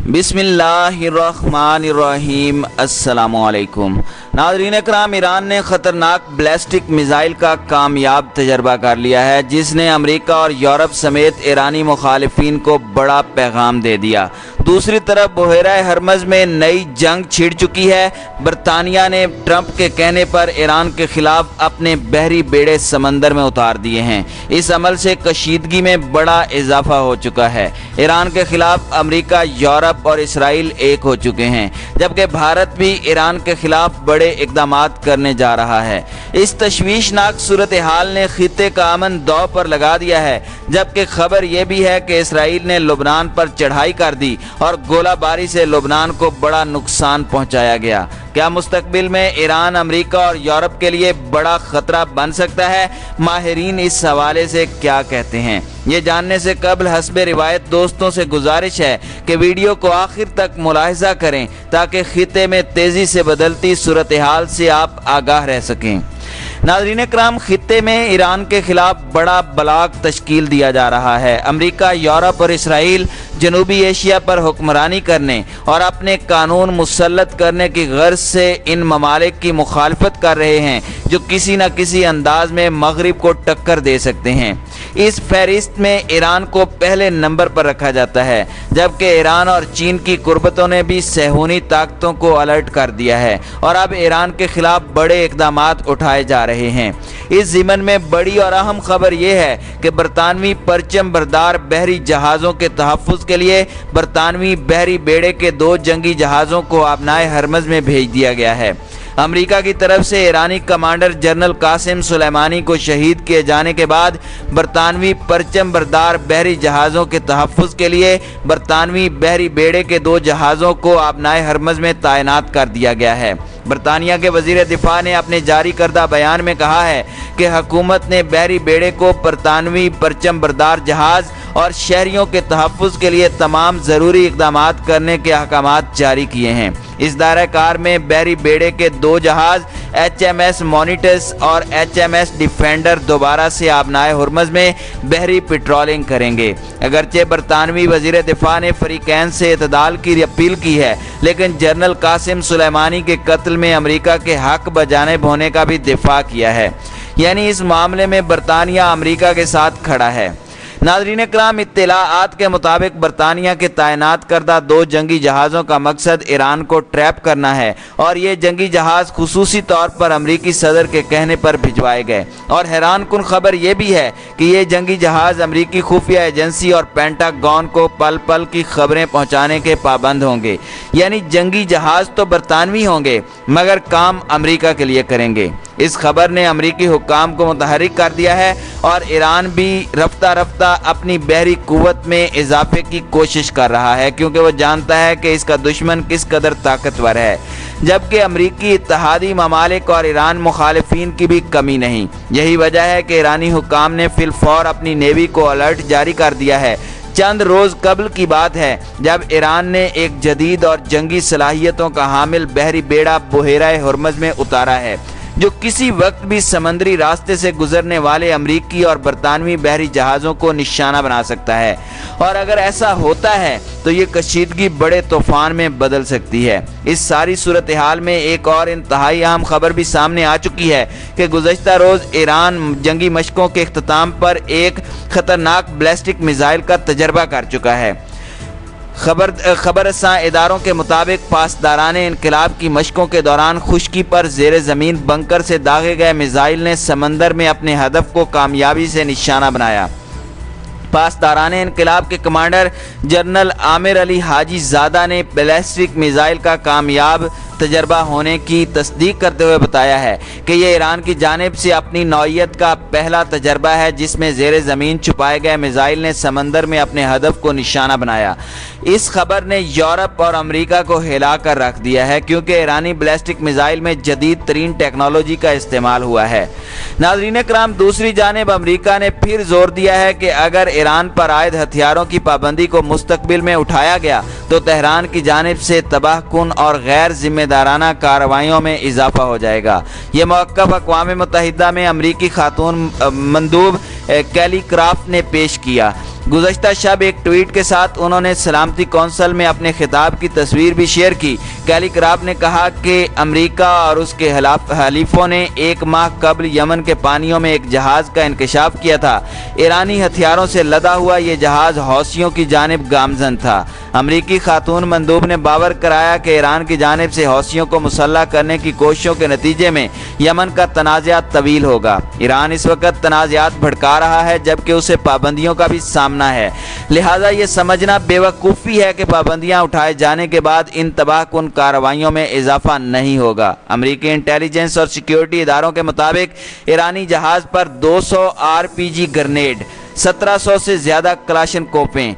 बिस्मिल्लाहिर्रहमानिर्रहीम। अस्सलामुअलैकुम नाज़रीन इकराम, ईरान ने ख़तरनाक बैलिस्टिक मिज़ाइल का कामयाब तजर्बा कर लिया है, जिसने अमेरिका और यूरोप समेत ईरानी मुखालिफिन को बड़ा पैगाम दे दिया। दूसरी तरफ बहेरा हरमज़ में नई जंग छिड़ चुकी है। बरतानिया ने ट्रंप के कहने पर ईरान के खिलाफ अपने बहरी बेड़े समंदर में उतार दिए हैं। इस अमल से कशीदगी में बड़ा इजाफा हो चुका है। ईरान के खिलाफ अमेरिका, यूरोप और इसराइल एक हो चुके हैं, जबकि भारत भी ईरान के खिलाफ बड़े इक़दामात करने जा रहा है। इस तशवीशनाक सूरत हाल ने खित्ते का अमन दांव पर लगा दिया है, जबकि खबर यह भी है कि इसराइल ने लुबनान पर चढ़ाई कर दी और गोलाबारी से लुबनान को बड़ा नुकसान पहुंचाया गया। क्या मुस्तकबिल में ईरान अमेरिका और यूरोप के लिए बड़ा खतरा बन सकता है? माहिरीन इस हवाले से क्या कहते हैं, ये जानने से कबल हस्बे रिवायत दोस्तों से गुजारिश है कि वीडियो को आखिर तक मुलाहिजा करें, ताकि खित्ते में तेज़ी से बदलती सूरत हाल से आप आगाह रह सकें। नाज़रीन कराम, खित्ते में ईरान के खिलाफ बड़ा बलाग तश्कील दिया जा रहा है। अमेरिका, यूरोप और इसराइल जनूबी एशिया पर हुक्मरानी करने और अपने कानून मुसल्लत करने की गर्ज से इन ममालिक की मुखालफत कर रहे हैं, जो किसी न किसी अंदाज में मगरिब को टक्कर दे सकते हैं। इस फहरिस्त में ईरान को पहले नंबर पर रखा जाता है, जबकि ईरान और चीन की कुर्बतों ने भी सहूनी ताकतों को अलर्ट कर दिया है और अब ईरान के खिलाफ बड़े इक़दामात उठाए जा रहे हैं। इस ज़िमन में बड़ी और अहम खबर यह है कि बरतानवी परचम बरदार बहरी जहाज़ों के तहफ़्फ़ुज़ के लिए बरतानवी बहरी बेड़े के 2 जंगी जहाज़ों को आबनाए हरमज़ में भेज दिया गया है। अमेरिका की तरफ से ईरानी कमांडर जनरल कासिम सुलेमानी को शहीद किए जाने के बाद बरतानवी परचम बरदार बहरी जहाज़ों के तहफ़्फ़ुज़ के लिए बरतानवी बहरी बेड़े के 2 जहाज़ों को आबनाए हरमज़ में तैनात कर दिया गया है। बरतानिया के वज़ीर दिफा ने अपने जारी करदा बयान में कहा है कि हुकूमत ने बहरी बेड़े को बरतानवी परचम बरदार जहाज़ और शहरियों के तहफ़्फ़ुज़ के लिए तमाम ज़रूरी इक़दामात करने के अहकामात जारी किए हैं। इस दायरा कार में बहरी बेड़े के 2 जहाज़ HMS मॉनिटर्स और HMS डिफेंडर दोबारा से आबनाए हरमज़ में बहरी पेट्रोलिंग करेंगे। अगरचे बरतानवी वज़ीर दिफा ने फ़रीक़ैन से इत्तदाल की अपील की है, लेकिन जनरल कासिम सुलेमानी के कत्ल में अमेरिका के हक बजानिब होने का भी दिफा किया है। यानी इस मामले में बरतानिया अमेरिका के साथ खड़ा है। नाज़रीन कराम, इत्तलाआत के मुताबिक बरतानिया के तैनात करदा 2 जंगी जहाज़ों का मकसद ईरान को ट्रैप करना है और ये जंगी जहाज़ खुसूसी तौर पर अमरीकी सदर के कहने पर भिजवाए गए। और हैरान कुन खबर यह भी है कि ये जंगी जहाज़ अमरीकी खुफिया एजेंसी और पेंटागन को पल पल की खबरें पहुँचाने के पाबंद होंगे। यानी जंगी जहाज़ तो बरतानवी होंगे, मगर काम अमरीका के लिए करेंगे। इस खबर ने अमरीकी हुक्काम को मुतहरिक कर दिया है और ईरान भी रफ्ता रफ्ता अपनी बहरी कुव्वत में इजाफे की कोशिश कर रहा है, क्योंकि वो जानता है कि इसका दुश्मन किस कदर ताकतवर है। जबकि अमरीकी इत्तहादी ममालिक और ईरान मुखालिफिन की भी कमी नहीं। यही वजह है कि ईरानी हुक्काम ने फिलफौर अपनी नेवी को अलर्ट जारी कर दिया है। चंद रोज़ कबल की बात है जब ईरान ने एक जदीद और जंगी सलाहियतों का हामिल बहरी बेड़ा बहेरा हरमज़ में उतारा है, जो किसी वक्त भी समंदरी रास्ते से गुजरने वाले अमरीकी और बरतानवी बहरी जहाज़ों को निशाना बना सकता है। और अगर ऐसा होता है तो ये कशीदगी बड़े तूफान में बदल सकती है। इस सारी सूरत हाल में एक और इंतहाई अहम खबर भी सामने आ चुकी है कि गुज़श्ता रोज़ ईरान जंगी मशकों के इख्तिताम पर एक ख़तरनाक बैलिस्टिक मिज़ाइल का तजर्बा कर चुका है। खबरसां इदारों के मुताबिक पासदाराने इनकलाब की मशकों के दौरान खुश्की पर ज़ेर ज़मीन बंकर से दागे गए मिज़ाइल ने समंदर में अपने हदफ को कामयाबी से निशाना बनाया। पासदाराने इनकलाब के कमांडर जनरल आमिर अली हाजी ज़ादा ने बैलिस्टिक मिज़ाइल का कामयाब तजर्बा होने की तस्दीक करते हुए बताया है कि यह ईरान की जानिब से अपनी नौइयत का पहला तजर्बा है, जिसमें ज़ेर ज़मीन छुपाए गए मिज़ाइल ने समंदर में अपने हदफ को निशाना बनाया। इस खबर ने यूरोप और अमेरिका को हिला कर रख दिया है, क्योंकि ईरानी बैलिस्टिक मिज़ाइल में जदीद तरीन टेक्नोलॉजी का इस्तेमाल हुआ है। नाज़रीन कराम, दूसरी जानिब अमेरिका ने फिर जोर दिया है कि अगर ईरान पर आयद हथियारों की पाबंदी को मुस्तकबिल में उठाया गया तो तेहरान की जानिब से तबाहकुन और गैर जिम्मेदाराना कार्रवाइयों में इजाफा हो जाएगा। ये मौक़िफ़ अक़वाम मुत्तहिदा में अमरीकी खातून मंदूब कैली क्राफ्ट ने पेश किया। गुज़श्ता शब एक ट्वीट के साथ उन्होंने सलामती कौंसिल में अपने खिताब की तस्वीर भी शेयर की। कैली क्राफ्ट ने कहा कि अमेरिका और उसके हलीफों ने 1 माह कबल यमन के पानियों में एक जहाज का इंकशाफ किया था। ईरानी हथियारों से लदा हुआ ये जहाज हौसियों की जानिब गामजन था। अमरीकी खातून मंदूब ने बावर कराया कि ईरान की जानिब से हौसियों को मुसल्लह करने की कोशिशों के नतीजे में यमन का तनाज़ात तवील होगा। ईरान इस वक्त तनाज़ात भड़का रहा है जबकि उसे पाबंदियों का भी सामना है, लिहाजा ये समझना बेवकूफ़ी है कि पाबंदियां उठाए जाने के बाद इन तबाहकुन कार्रवाइयों में इजाफा नहीं होगा। अमरीकी इंटेलिजेंस और सिक्योरिटी इदारों के मुताबिक ईरानी जहाज़ पर 200 RPG ग्रेनेड, 1700 से ज़्यादा क्लाशनकोपें,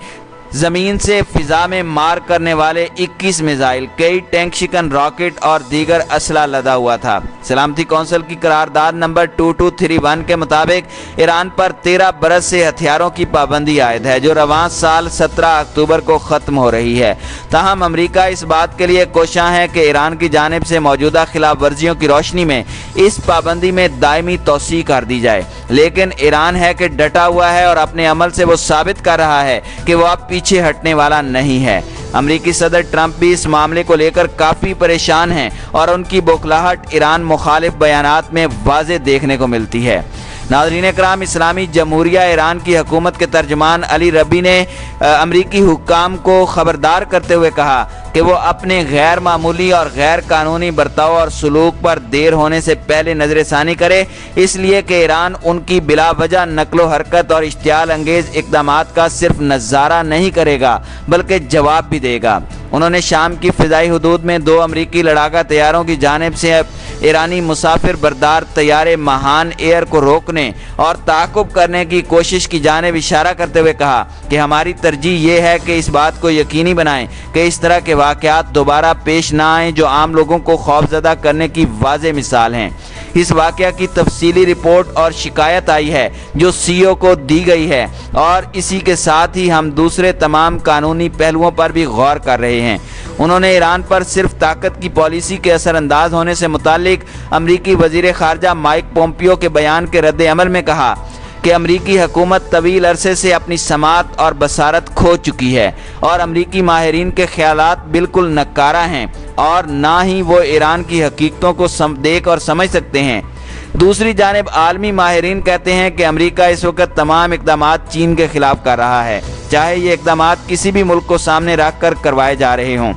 ज़मीन से फ़िज़ा में मार करने वाले 21 मिसाइल, कई टैंक शिकन रॉकेट और दीगर असला लदा हुआ था। सलामती कौंसिल की करारदाद नंबर 2231 के मुताबिक ईरान पर 13 बरस से हथियारों की पाबंदी आयद है जो रवां साल 17 अक्टूबर को ख़त्म हो रही है। ताहम अमरीका इस बात के लिए कोशां है कि ईरान की जानिब से मौजूदा खिलाफ वर्जियों की रोशनी में इस पाबंदी में दायमी तोसी कर दी जाए, लेकिन ईरान है कि डटा हुआ है और अपने अमल से वो साबित कर रहा है कि वो अब पीछे हटने वाला नहीं है। अमरीकी सदर ट्रंप भी इस मामले को लेकर काफ़ी परेशान हैं और उनकी बौखलाहट ईरान मुखालिफ बयानात में वाज़े देखने को मिलती है। नाज़रीन इकराम, इस्लामी जमहूरिया ईरान की हुकूमत के तर्जमान अली रबी ने अमरीकी हुक्काम को खबरदार करते हुए कहा कि वो अपने गैर मामूली और गैर कानूनी बर्ताव और सलूक पर देर होने से पहले नज़रसानी करे, इसलिए कि ईरान उनकी बिला वजह नकलो हरकत और इश्तियाल अंगेज़ इक़दामात का सिर्फ नज़ारा नहीं करेगा बल्कि जवाब भी देगा। उन्होंने शाम की फ़िज़ाई हदूद में 2 अमरीकी लड़ाका तैयारों की जानिब से ईरानी मुसाफिर बरदार तैयारे महान एयर को रोकने और ताक़ुब करने की कोशिश की जानिब इशारा करते हुए कहा कि हमारी तरजीह ये है कि इस बात को यकीनी बनाएं कि इस तरह के वाक़यात दोबारा पेश ना आएँ जो आम लोगों को खौफज़दा करने की वाज़े मिसाल हैं। इस वाक़या की तफसीली रिपोर्ट और शिकायत आई है जो CEO को दी गई है और इसी के साथ ही हम दूसरे तमाम कानूनी पहलुओं पर भी गौर कर रहे हैं। उन्होंने ईरान पर सिर्फ ताकत की पॉलिसी के असरअंदाज होने से मुताल्लिक अमरीकी वज़ीर ख़ारजा माइक पोम्पियो के बयान के रद्द अमल में कहा कि अमरीकी हुकूमत तवील अरसे से अपनी समात और बसारत खो चुकी है और अमरीकी माहिरीन के ख्यालात बिल्कुल नकारा हैं और ना ही वो ईरान की हकीकतों को देख और समझ सकते हैं। दूसरी जानिब आलमी माहिरीन कहते हैं कि अमरीका इस वक्त तमाम इक़दामात चीन के खिलाफ कर रहा है, चाहे ये इक़दामात किसी भी मुल्क को सामने रख कर करवाए जा रहे हों।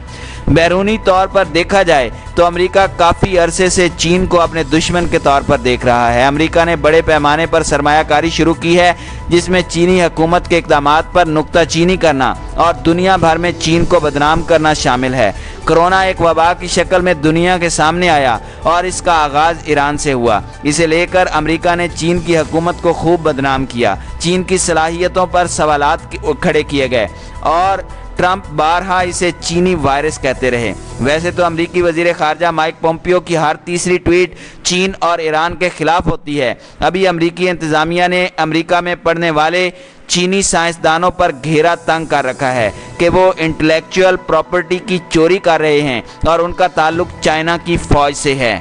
बैरूनी तौर पर देखा जाए तो अमेरिका काफ़ी अरसे से चीन को अपने दुश्मन के तौर पर देख रहा है। अमेरिका ने बड़े पैमाने पर सरमायाकारी शुरू की है जिसमें चीनी हुकूमत के इक़दामात पर नुक्ताचीनी करना और दुनिया भर में चीन को बदनाम करना शामिल है। कोरोना एक वबा की शक्ल में दुनिया के सामने आया और इसका आगाज़ ईरान से हुआ। इसे लेकर अमेरिका ने चीन की हुकूमत को खूब बदनाम किया। चीन की सलाहियतों पर सवालात खड़े किए गए और ट्रंप बारहा इसे चीनी वायरस कहते रहे। वैसे तो अमरीकी वज़ीर ख़ारजा माइक पोम्पियो की हर तीसरी ट्वीट चीन और ईरान के खिलाफ होती है। अभी अमरीकी इंतज़ामिया ने अमरीका में पढ़ने वाले चीनी साइंसदानों पर घेरा तंग कर रखा है कि वो इंटेलेक्चुअल प्रॉपर्टी की चोरी कर रहे हैं और उनका ताल्लुक चाइना की फ़ौज से है।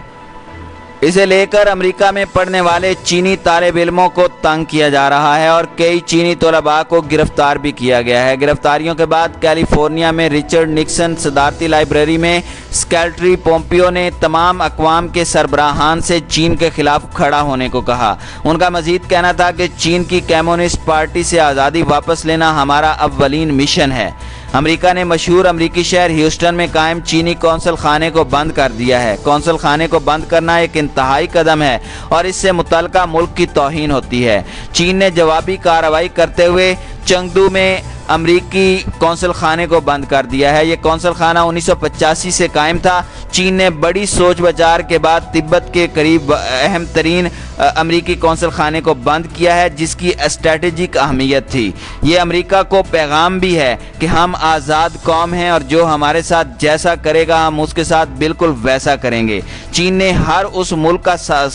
इसे लेकर अमेरिका में पढ़ने वाले चीनी तालिब इल्मों को तंग किया जा रहा है और कई चीनी तलबा को गिरफ्तार भी किया गया है। गिरफ्तारियों के बाद कैलिफोर्निया में रिचर्ड निक्सन सदारती लाइब्रेरी में सेक्रेटरी पोम्पियो ने तमाम अक़वाम के सरबराहान से चीन के खिलाफ खड़ा होने को कहा। उनका मजीद कहना था कि चीन की कम्युनिस्ट पार्टी से आज़ादी वापस लेना हमारा अव्वलीन मिशन है। अमेरिका ने मशहूर अमरीकी शहर ह्यूस्टन में कायम चीनी कौंसल खाने को बंद कर दिया है। कौंसल खाने को बंद करना एक इंतहाई कदम है और इससे मुतल्लिका मुल्क की तौहीन होती है। चीन ने जवाबी कार्रवाई करते हुए चंगदू में अमरीकी कौंसल खाने को बंद कर दिया है। ये कौंसल खाना 1985 से कायम था। चीन ने बड़ी सोच विचार के बाद तिब्बत के करीब अहम तरीन अमरीकी कौंसल खाने को बंद किया है जिसकी स्ट्रेटेजिक अहमियत थी। ये अमेरिका को पैगाम भी है कि हम आज़ाद कौम हैं और जो हमारे साथ जैसा करेगा हम उसके साथ बिल्कुल वैसा करेंगे। चीन ने हर उस मुल्क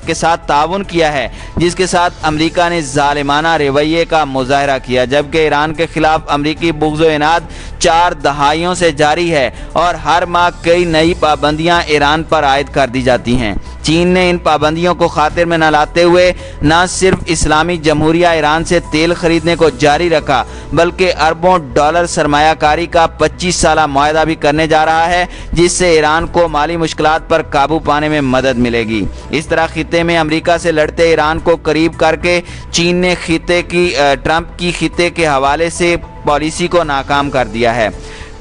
के साथ ताउन किया है जिसके साथ अमेरिका ने जालिमाना रवैये का मुजाहरा किया, जबकि ईरान के खिलाफ अमरीकी बुग़्ज़-ओ-इनाद 4 दहाइयों से जारी है और हर माह कई नई पाबंदियाँ پابندیاں ایران پر عائد کر دی جاتی ہیں۔ چین نے ان پابندیوں کو خاطر میں نہ لاتے ہوئے نہ صرف اسلامی جمہوریہ ایران سے تیل خریدنے کو جاری رکھا بلکہ اربوں ڈالر سرمایہ کاری کا 25 سالہ معاہدہ بھی کرنے جا رہا ہے، جس سے ایران کو مالی مشکلات پر قابو پانے میں مدد ملے گی۔ اس طرح خطے میں امریکہ سے لڑتے ایران کو قریب کر کے چین نے ٹرمپ کی خطے کے حوالے سے پالیسی کو ناکام کر دیا ہے۔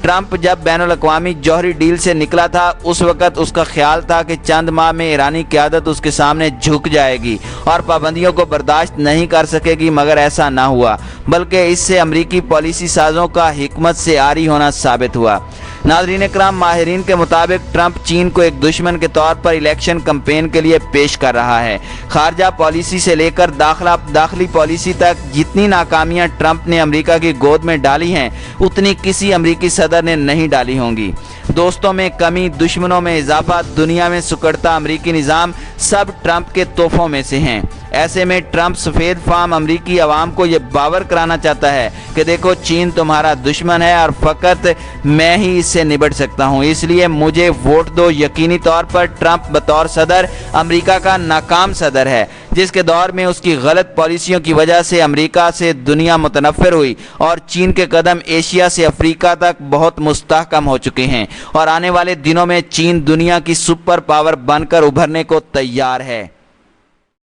ٹرمپ جب بین الاقوامی جوہری ڈیل سے نکلا تھا اس وقت اس کا خیال تھا کہ چند ماہ میں ایرانی قیادت اس کے سامنے جھک جائے گی اور پابندیوں کو برداشت نہیں کر سکے گی، مگر ایسا نہ ہوا، بلکہ اس سے امریکی پالیسی سازوں کا حکمت سے عاری ہونا ثابت ہوا۔ ناظرین کرام، ماہرین کے مطابق ٹرمپ چین کو ایک دشمن کے طور پر الیکشن کمپین کے لیے پیش کر رہا ہے۔ خارجہ پالیسی سے لے کر داخلی پالیسی تک جتنی ناکامیاں ٹرمپ نے امریکہ کی گود میں ڈالی ہیں اتنی کسی امریکی صدر نے نہیں ڈالی ہوں گی۔ دوستوں میں کمی، دشمنوں میں اضافہ، دنیا میں سکڑتا امریکی نظام سب ٹرمپ کے تحفوں میں سے ہیں۔ ایسے میں ٹرمپ سفید فام امریکی عوام کو یہ باور کرانا چاہتا ہے کہ دیکھو چین تمہارا دشمن ہے اور فقط میں ہی اس سے نبٹ سکتا ہوں، اس لیے مجھے ووٹ دو۔ یقینی طور پر ٹرمپ بطور صدر امریکہ کا ناکام صدر ہے، جس کے دور میں اس کی غلط پالیسیوں کی وجہ سے امریکہ سے دنیا متنفر ہوئی اور چین کے قدم ایشیا سے افریقہ تک بہت مستحکم ہو چکے ہیں اور آنے والے دنوں میں چین دنیا کی سپر پاور بن کر ابھرنے کو تیار ہے۔